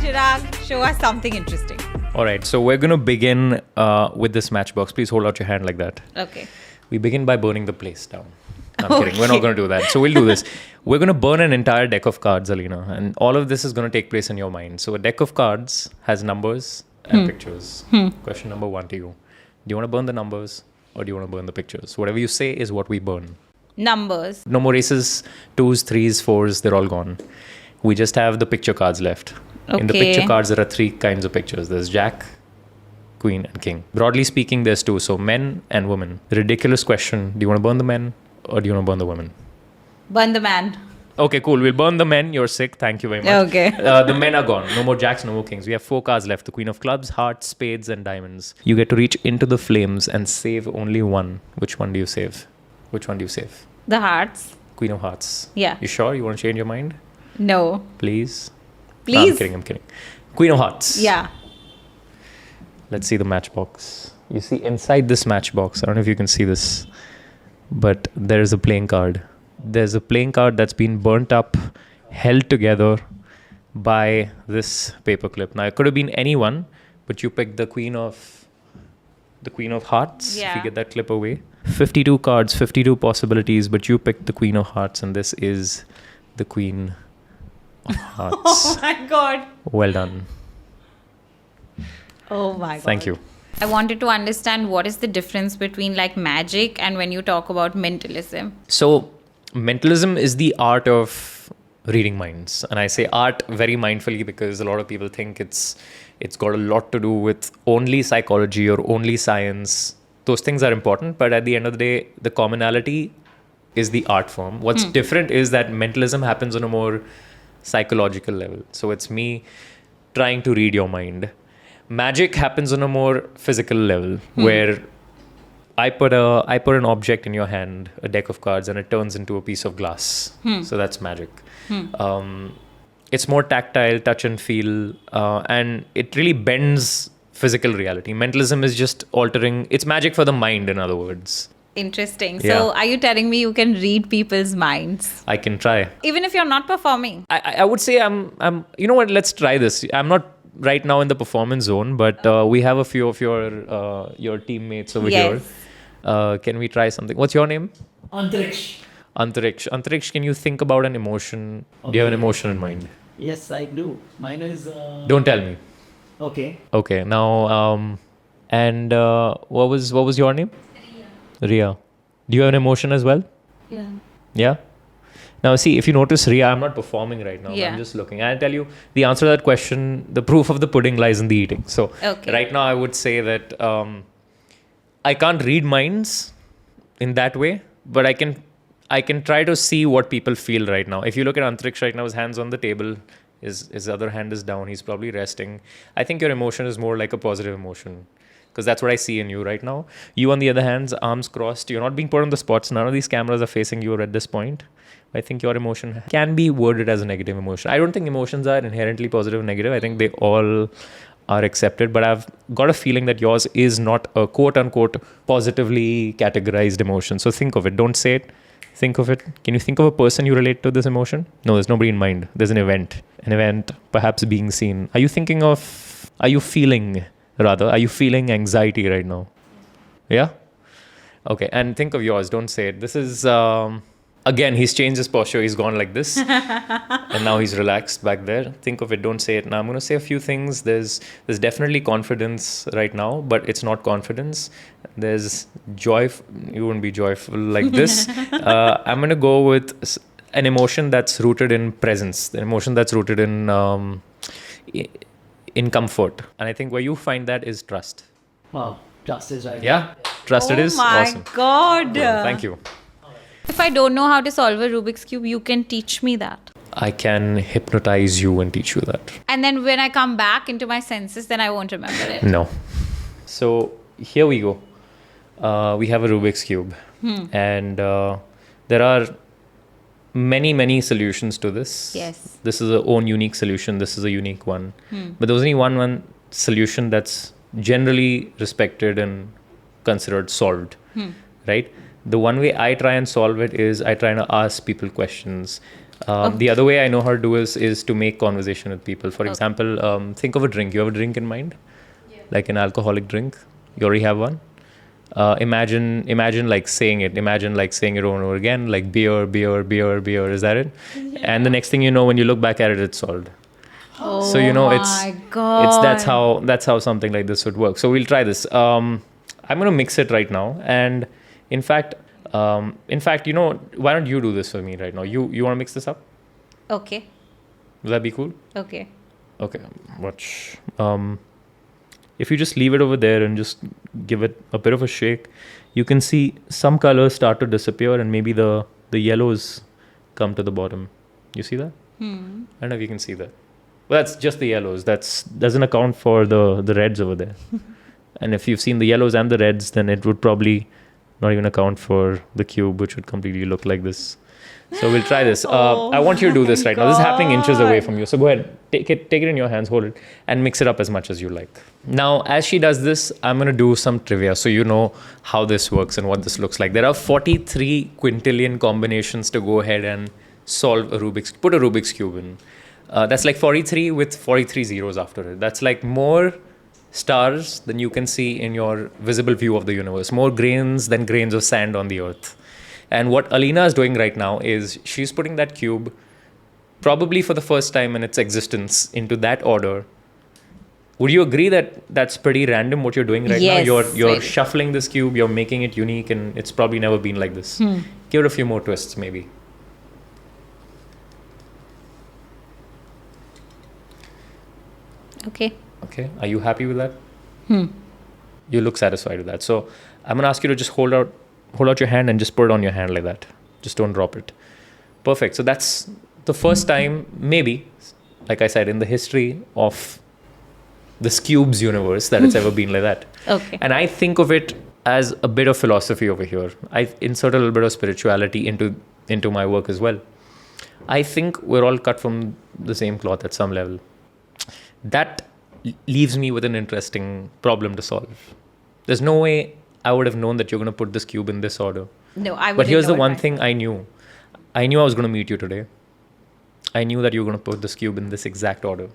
Chirag, show us something interesting. All right, so we're going to begin with this matchbox. Please hold out your hand like that. Okay. We begin by burning the place down. I'm kidding. We're not going to do that. So we'll do this. We're going to burn an entire deck of cards, Aleena. And all of this is going to take place in your mind. So a deck of cards has numbers and pictures. Question number 1 to you. Do you want to burn the numbers or do you want to burn the pictures? Whatever you say is what we burn. Numbers. No more aces, 2s, 3s, 4s. They're all gone. We just have the picture cards left. Okay. In the picture cards, there are 3 kinds of pictures. There's Jack, Queen, and King. Broadly speaking, there's 2. So men and women. Ridiculous question. Do you want to burn the men or do you want to burn the women? Burn the man. Okay, cool. We'll burn the men. You're sick. Thank you very much. Okay. The men are gone. No more jacks, no more kings. We have 4 cards left. The Queen of Clubs, Hearts, Spades, and Diamonds. You get to reach into the flames and save only one. Which one do you save? Which one do you save? The hearts. Queen of Hearts. Yeah. You sure? You want to change your mind? No. Please? Please? No, I'm kidding. Queen of Hearts. Yeah. Let's see the matchbox. You see inside this matchbox, I don't know if you can see this, but there is a playing card. There's a playing card that's been burnt up, held together by this paperclip. Now, it could have been anyone, but you picked the Queen of Hearts. Yeah. If you get that clip away. 52 cards, 52 possibilities, but you picked the Queen of Hearts, and this is the Queen of Hearts. Oh my God. Well done. Oh my God. Thank you. I wanted to understand what is the difference between like magic and when you talk about mentalism. So, mentalism is the art of reading minds. And I say art very mindfully because a lot of people think it's got a lot to do with only psychology or only science. Those things are important, but at the end of the day, the commonality is the art form. What's different is that mentalism happens on a more psychological level. So it's me trying to read your mind. Magic happens on a more physical level where I put an object in your hand, a deck of cards, and it turns into a piece of glass. So that's magic. It's more tactile, touch and feel, and it really bends physical reality. Mentalism is just altering. It's magic for the mind, in other words. Interesting. Yeah. So are you telling me you can read people's minds? I can try. Even if you're not performing? I would say I'm. You know what? Let's try this. I'm not right now in the performance zone, but we have a few of your teammates over here. Can we try something? What's your name? Antariksh. Antariksh, can you think about an emotion? Okay. Do you have an emotion in mind? Yes, I do. Mine is... Don't tell me. Okay. Okay. Now, what was your name? Ria. Do you have an emotion as well? Yeah. Yeah? Now, see, if you notice, Ria, I'm not performing right now. Yeah. I'm just looking. I'll tell you the answer to that question. The proof of the pudding lies in the eating. So, right now, I would say that I can't read minds in that way, but I can try to see what people feel right now. If you look at Antariksh right now, his hand's on the table, his other hand is down, he's probably resting. I think your emotion is more like a positive emotion because that's what I see in you right now. You, on the other hand, arms crossed. You're not being put on the spots. None of these cameras are facing you at this point. I think your emotion can be worded as a negative emotion. I don't think emotions are inherently positive or negative. I think they all are accepted, but I've got a feeling that yours is not a quote-unquote positively categorized emotion. So think of it. Don't say it. Think of it. Can you think of a person you relate to this emotion? No, there's nobody in mind. There's an event perhaps being seen. Are you feeling anxiety right now? Yeah? Okay, and think of yours. Don't say it. This is... Again, he's changed his posture. He's gone like this. And now he's relaxed back there. Think of it. Don't say it. Now, I'm going to say a few things. There's definitely confidence right now, but it's not confidence. There's joy. You wouldn't be joyful like this. I'm going to go with an emotion that's rooted in presence, an emotion that's rooted in comfort. And I think where you find that is trust. Wow. Trust is right. Yeah? Trust it is? Oh my Awesome. God. Yeah, thank you. If I don't know how to solve a Rubik's Cube, you can teach me that. I can hypnotize you and teach you that. And then when I come back into my senses, then I won't remember it. No. So here we go. We have a Rubik's Cube. And there are many, many solutions to this. Yes. This is a own unique solution. This is a unique one. But there's only one solution that's generally respected and considered solved. Right? The one way I try and solve it is I try to ask people questions. The other way I know how to do is to make conversation with people. For example, think of a drink. You have a drink in mind? Yeah. Like an alcoholic drink? You already have one? Imagine like saying it. Imagine like saying it over and over again, like beer, beer, beer, beer. Is that it? Yeah. And the next thing you know, when you look back at it, it's solved. Oh, so my God. that's how something like this would work. So we'll try this. I'm gonna mix it right now, and in fact, why don't you do this for me right now? You want to mix this up? Okay. Will that be cool? Okay. Okay. Watch. If you just leave it over there and just give it a bit of a shake, you can see some colors start to disappear, and maybe the yellows come to the bottom. You see that? I don't know if you can see that. Well, that's just the yellows. Doesn't account for the reds over there. And if you've seen the yellows and the reds, then it would probably not even account for the cube, which would completely look like this. So we'll try this. I want you to do this right now. This is happening inches away from you. So go ahead, take it in your hands, hold it, and mix it up as much as you like. Now, as she does this, I'm going to do some trivia so you know how this works and what this looks like. There are 43 quintillion combinations to go ahead and put a Rubik's Cube in. That's like 43 with 43 zeros after it. That's like more stars than you can see in your visible view of the universe. More grains than grains of sand on the earth. And what Aleena is doing right now is she's putting that cube, probably for the first time in its existence, into that order. Would you agree that that's pretty random what you're doing right now? You're shuffling this cube, you're making it unique, and it's probably never been like this. Give it a few more twists, maybe. Okay. Are you happy with that? You look satisfied with that. So I'm going to ask you to just hold out your hand and just put it on your hand like that. Just don't drop it. Perfect. So that's the first time, maybe, like I said, in the history of this cube's universe that it's ever been like that. Okay. And I think of it as a bit of philosophy over here. I insert a little bit of spirituality into my work as well. I think we're all cut from the same cloth at some level. That leaves me with an interesting problem to solve. There's no way I would have known that you're going to put this cube in this order. No, I wouldn't. But here's the one thing I knew. I knew I was going to meet you today. I knew that you were going to put this cube in this exact order.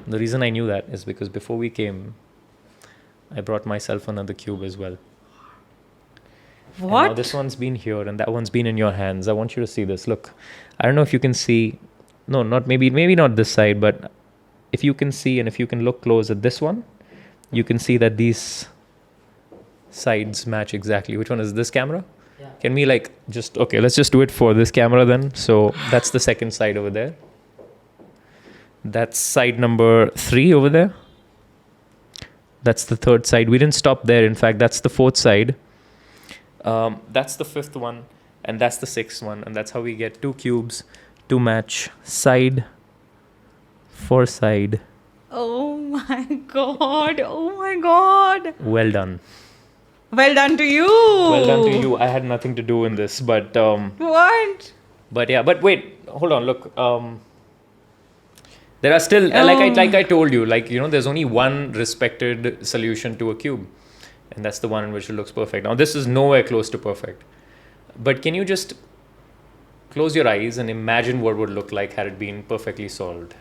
The reason I knew that is because before we came, I brought myself another cube as well. What? And now this one's been here and that one's been in your hands. I want you to see this. Look, I don't know if you can see. No, not maybe not this side, but if you can see and if you can look close at this one, you can see that these sides match exactly. Which one is this camera? Yeah. Can we let's just do it for this camera then. So that's the second side over there. That's side number 3 over there. That's the third side. We didn't stop there. In fact, that's the fourth side. That's the fifth one. And that's the sixth one. And that's how we get 2 cubes to match side for side. Oh my God. Oh my God. Well done. Well done to you. Well done to you. I had nothing to do in this, but... What? But yeah, but wait. Hold on. Look. There are still... Like I told you, there's only one respected solution to a cube. And that's the one in which it looks perfect. Now, this is nowhere close to perfect. But can you just close your eyes and imagine what would look like had it been perfectly solved?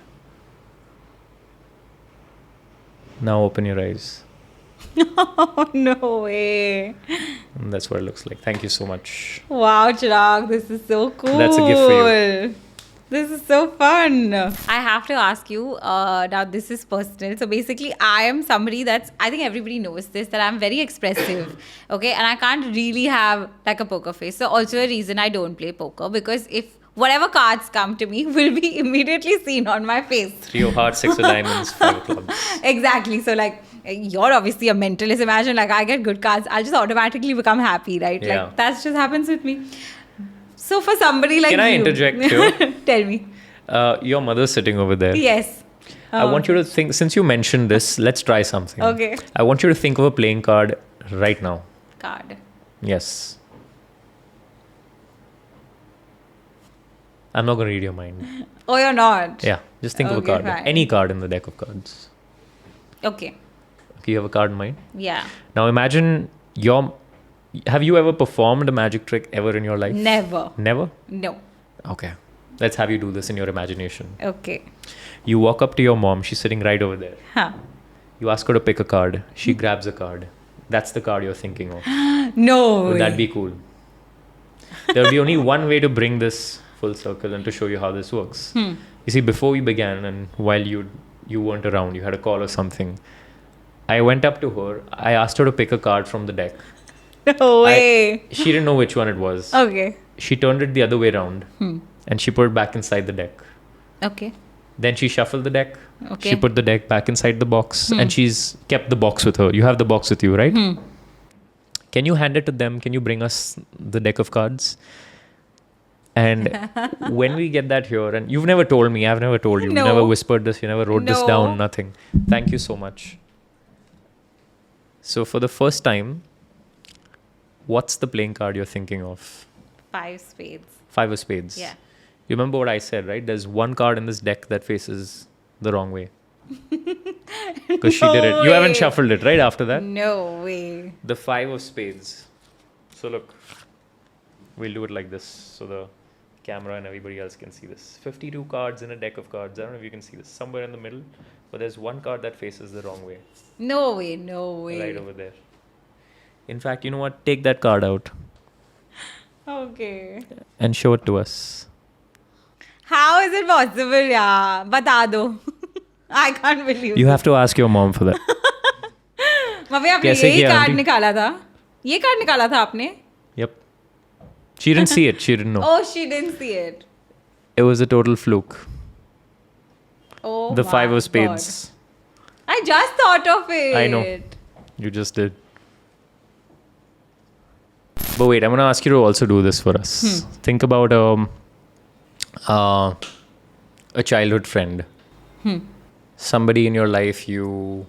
Now open your eyes. Oh, no way. And that's what it looks like. Thank you so much. Wow, Chirag, this is so cool. That's a gift for you. This is so fun. I have to ask you, now this is personal. So basically, I am somebody I think everybody knows this, that I'm very expressive. Okay, and I can't really have like a poker face. So also a reason I don't play poker, because if whatever cards come to me will be immediately seen on my face. 3 of hearts, 6 of diamonds, 5 of clubs. Exactly. So you're obviously a mentalist. Imagine I get good cards, I'll just automatically become happy, right? Yeah. That just happens with me. So for somebody like Can I interject here? Tell me. Your mother's sitting over there. Yes. I want you to think, since you mentioned this, let's try something. Okay. I want you to think of a playing card right now. Card. Yes. I'm not going to read your mind. Oh, you're not? Yeah. Just think of a card. Fine. Any card in the deck of cards. Okay. You have a card in mind? Yeah. Now imagine have you ever performed a magic trick ever in your life? Never. Never? No. Okay. Let's have you do this in your imagination. Okay. You walk up to your mom. She's sitting right over there. Huh. You ask her to pick a card. She grabs a card. That's the card you're thinking of. No Would way. that be cool? There will be only one way to bring this full circle and to show you how this works. You see, before we began and while you weren't around, you had a call or something, I went up to her. I asked her to pick a card from the deck. No way. She didn't know which one it was. Okay. She turned it the other way around and she put it back inside the deck. Okay. Then she shuffled the deck. Okay. She put the deck back inside the box and she's kept the box with her. You have the box with you, right? Can you hand it to them? Can you bring us the deck of cards? And when we get that here, and you've never told me, I've never told you, No. you never whispered this, you never wrote this No. down, nothing. Thank you so much. So for the first time, what's the playing card you're thinking of? 5 spades. 5 of spades. Yeah. You remember what I said, right? There's one card in this deck that faces the wrong way. Because she did it. You haven't way. shuffled it, right? After that? No way. The 5 of spades. So look, we'll do it like this so the camera and everybody else can see this. 52 cards in a deck of cards. I don't know if you can see this. Somewhere in the middle. But there's one card that faces the wrong way. No way. No way. Right over there. In fact, you know what? Take that card out Okay. and show it to us. How is it possible? Yeah. Bata do. I can't believe You have to ask your mom for that. Mummy आपने कैसे यही किया, card aunty? निकाला था ये card निकाला था आपने Yep. She didn't see it. She didn't know. Oh, she didn't see it. It was a total fluke. Oh, The 5 my of spades. God. I just thought of it. I know. You just did. But wait, I'm going to ask you to also do this for us. Think about a childhood friend. Somebody in your life you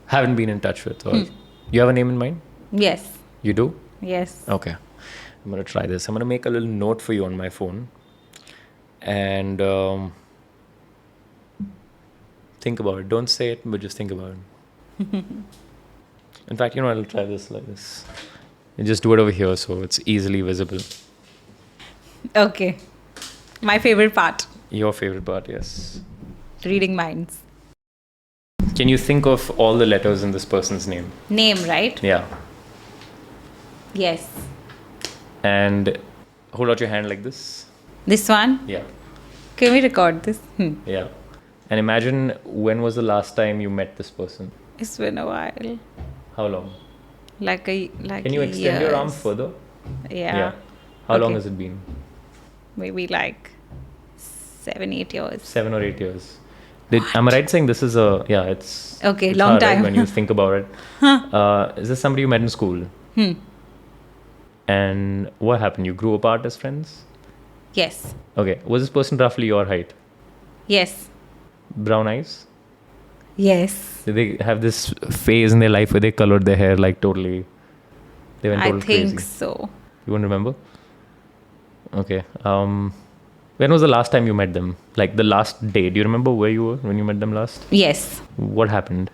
haven't been in touch with. Or you have a name in mind? Yes. You do? Yes. Okay. I'm going to try this. I'm going to make a little note for you on my phone. And think about it. Don't say it, but just think about it. In fact, you know, I'll try this like this. You just do it over here so it's easily visible. Okay. My favorite part. Your favorite part, yes. Reading minds. Can you think of all the letters in this person's name? Name, right? Yeah. Yes. And hold out your hand like this. This one? Yeah. Can we record this? Yeah. And imagine when was the last time you met this person? It's been a while. How long? Like Can you extend your arm further? Yeah. How long Okay. has it been? Maybe like 7-8 years. 7 or 8 years. Am I right saying this is it's... Okay, it's long hard, right, time. when you think about it. Is this somebody you met in school? And what happened? You grew apart as friends? Yes. Okay. Was this person roughly your height? Yes. Brown eyes? Yes. Did they have this phase in their life where they colored their hair like totally... They went I total think crazy? so. You won't remember? Okay. When was the last time you met them? Like the last day. Do you remember where you were when you met them last? Yes. What happened?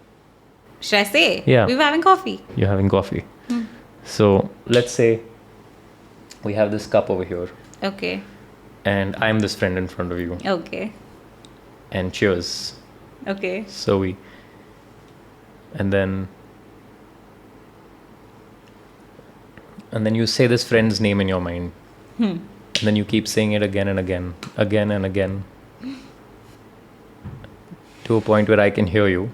Should I say? Yeah. We were having coffee. You're having coffee. So let's say we have this cup over here Okay. and I'm this friend in front of you. Okay. And cheers. Okay. So we... And then you say this friend's name in your mind. And then you keep saying it again and again. Again and again. To a point where I can hear you.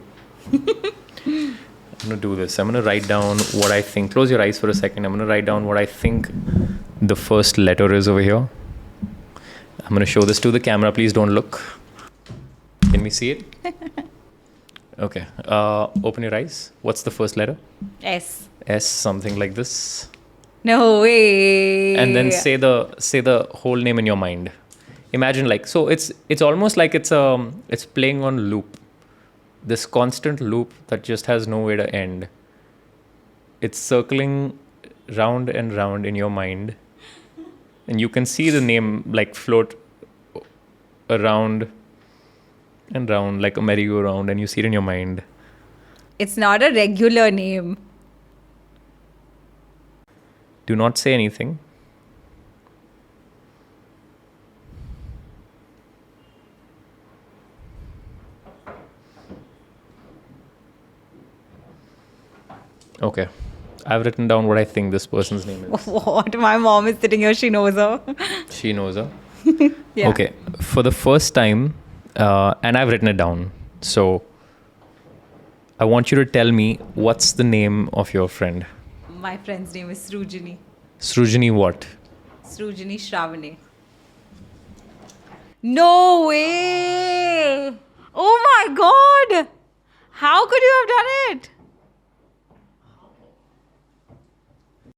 I'm going to do this. I'm going to write down what I think. Close your eyes for a second. I'm going to write down what I think the first letter is over here. I'm going to show this to the camera. Please don't look. Can we see it? Okay. Open your eyes. What's the first letter? S. S, something like this. No way. And then say the whole name in your mind. Imagine it's almost like it's playing on loop. This constant loop that just has nowhere to end. It's circling round and round in your mind. And you can see the name float around and round like a merry-go-round, and you see it in your mind. It's not a regular name. Do not say anything. Okay. I've written down what I think this person's name is. What? My mom is sitting here. She knows her. She knows her. Yeah. Okay. For the first time, and I've written it down. So I want you to tell me what's the name of your friend. My friend's name is Srujini. Srujini what? Srujini Shravane. No way! Oh my god! How could you have done it?